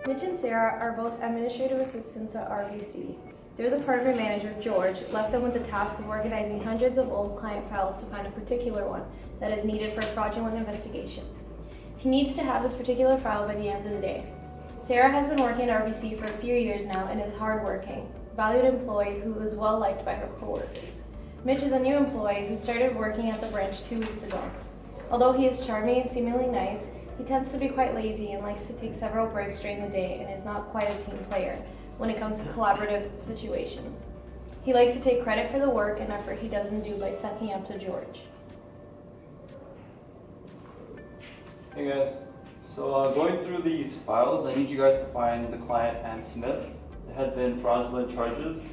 Mitch and Sarah are both administrative assistants at RBC. Their department manager, George, left them with the task of organizing hundreds of old client files to find a particular one that is needed for a fraudulent investigation. He needs to have this particular file by the end of the day. Sarah has been working at RBC for a few years now and is hardworking, valued employee who is well liked by her coworkers. Mitch is a new employee who started working at the branch 2 weeks ago. Although he is charming and seemingly nice, he tends to be quite lazy and likes to take several breaks during the day and is not quite a team player when it comes to collaborative situations. He likes to take credit for the work and effort he doesn't do by sucking up to George. Hey guys, so going through these files, I need you guys to find the client Ann Smith. There had been fraudulent charges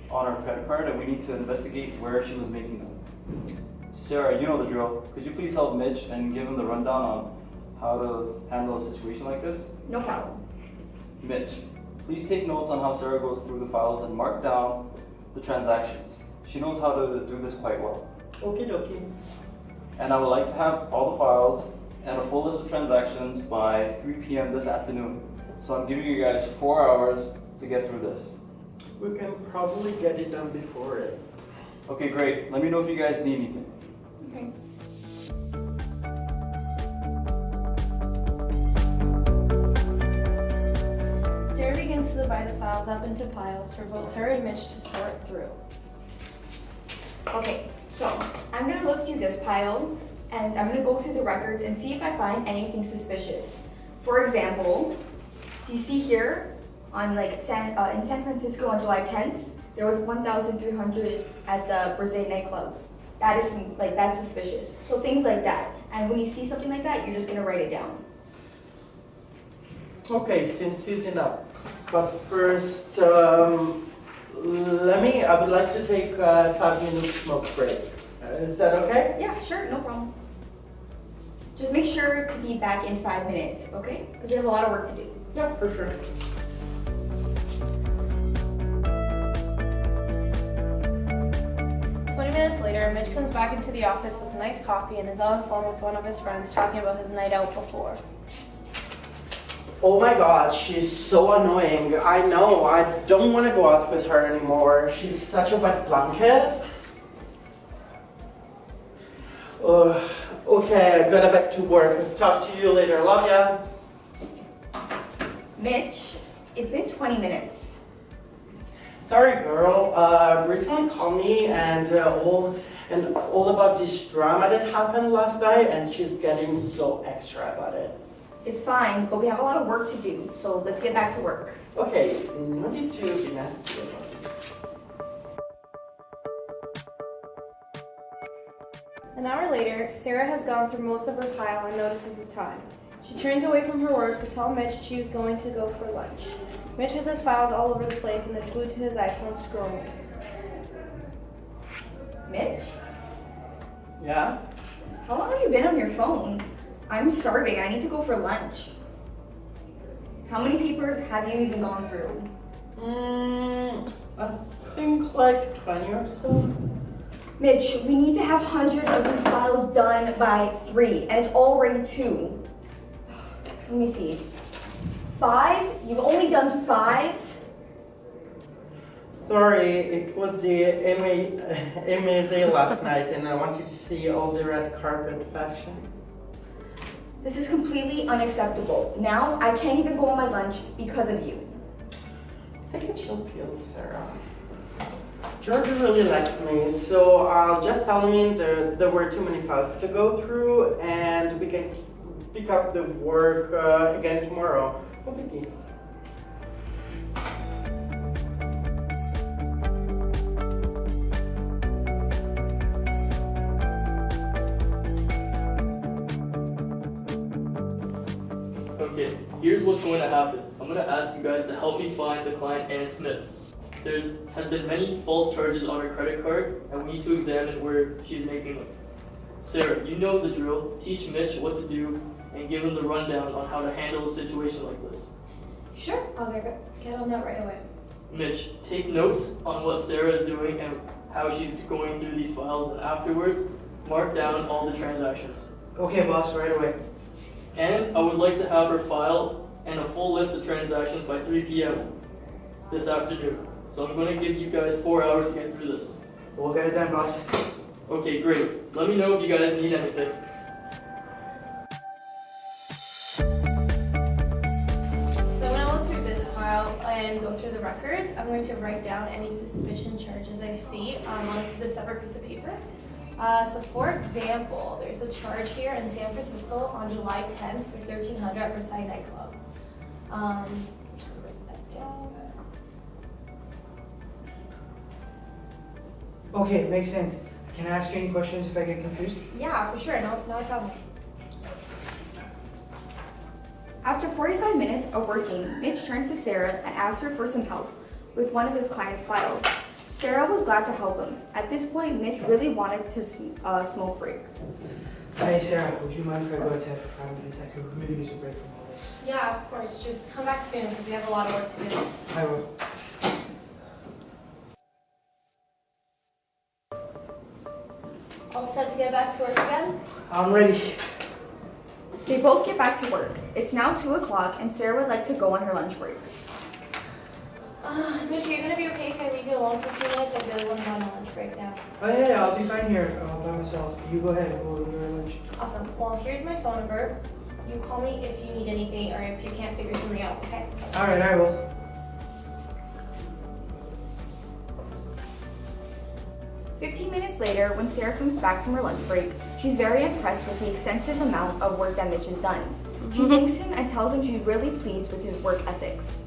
on her credit card and we need to investigate where she was making them. Sarah, you know the drill. Could you please help Mitch and give him the rundown on how to handle a situation like this? No problem. Mitch, please take notes on how Sarah goes through the files and mark down the transactions. She knows how to do this quite well. Okie dokie. And I would like to have all the files and a full list of transactions by 3 p.m. this afternoon. So I'm giving you guys 4 hours to get through this. We can probably get it done before it. Okay, great. Let me know if you guys need anything. Okay. Sarah begins to divide the files up into piles for both her and Mitch to sort through. Okay, so I'm gonna look through this pile and I'm gonna go through the records and see if I find anything suspicious. For example, do you see here on in San Francisco on July 10th, there was 1,300 at the Brazil nightclub. That is that's suspicious. So things like that. And when you see something like that, you're just gonna write it down. Okay, since season up. But first, I would like to take a 5-minute smoke break. Is that okay? Yeah, sure, no problem. Just make sure to be back in 5 minutes, okay? Because we have a lot of work to do. Yeah, for sure. 20 minutes later, Mitch comes back into the office with a nice coffee and is on the phone with one of his friends talking about his night out before. Oh my god, she's so annoying. I know, I don't want to go out with her anymore. She's such a wet blanket. Okay, I gotta back to work. Talk to you later. Love ya. Mitch, it's been 20 minutes. Sorry, girl. Brittany called me and all about this drama that happened last night, and she's getting so extra about it. It's fine, but we have a lot of work to do, so let's get back to work. Okay, no need to be nasty about it. An hour later, Sarah has gone through most of her pile and notices the time. She turns away from her work to tell Mitch she was going to go for lunch. Mitch has his files all over the place and is glued to his iPhone scrolling. Mitch, Yeah? how long have you been on your phone? I'm starving, I need to go for lunch. How many papers have you even gone through? I think like 20 or so. Mitch, we need to have hundreds of these files done by 3, and it's already 2. Let me see. 5? You've only done 5? Sorry, it was the MAZ last night and I wanted to see all the red carpet fashion. This is completely unacceptable. Now I can't even go on my lunch because of you. Take a chill pill, Sarah. George really likes me, so I'll just tell him there were too many files to go through and we can pick up the work again tomorrow. No big deal. Okay, here's what's going to happen. I'm going to ask you guys to help me find the client Ann Smith. There has been many false charges on her credit card, and we need to examine where she's making them. Sarah, you know the drill. Teach Mitch what to do and give him the rundown on how to handle a situation like this. Sure, I'll get on that right away. Mitch, take notes on what Sarah is doing and how she's going through these files, and afterwards, mark down all the transactions. Okay, boss, right away. And I would like to have her file and a full list of transactions by 3 p.m. this afternoon. So I'm going to give you guys 4 hours to get through this. We'll get it done, boss. Okay, great. Let me know if you guys need anything. So I'm gonna look through this pile and go through the records. I'm going to write down any suspicion charges I see on a separate piece of paper. So for example, there's a charge here in San Francisco on July 10th for 1300 at Versailles nightclub. So I'm just gonna write that down. Okay, makes sense. Can I ask you any questions if I get confused? Yeah, for sure, no problem. After 45 minutes of working, Mitch turns to Sarah and asks her for some help with one of his client's files. Sarah was glad to help him. At this point, Mitch really wanted to smoke break. Hey, Sarah, would you mind if I go outside for 5 minutes? I could really use a break from all this. Yeah, of course, just come back soon because we have a lot of work to do. I will. All set to get back to work again? I'm ready. They both get back to work. It's now 2 o'clock and Sarah would like to go on her lunch break. Mitch, are you gonna be okay if I leave you alone for a few minutes? I really want to go on a lunch break now. Oh yeah, I'll be fine here by myself. You go ahead. We'll enjoy lunch. Awesome. Well, here's my phone number. You call me if you need anything or if you can't figure something out, okay? All right, I will. "15 minutes later, when Sarah comes back from her lunch break, she's very impressed with the extensive amount of work that Mitch has done. She thanks him and tells him she's really pleased with his work ethics.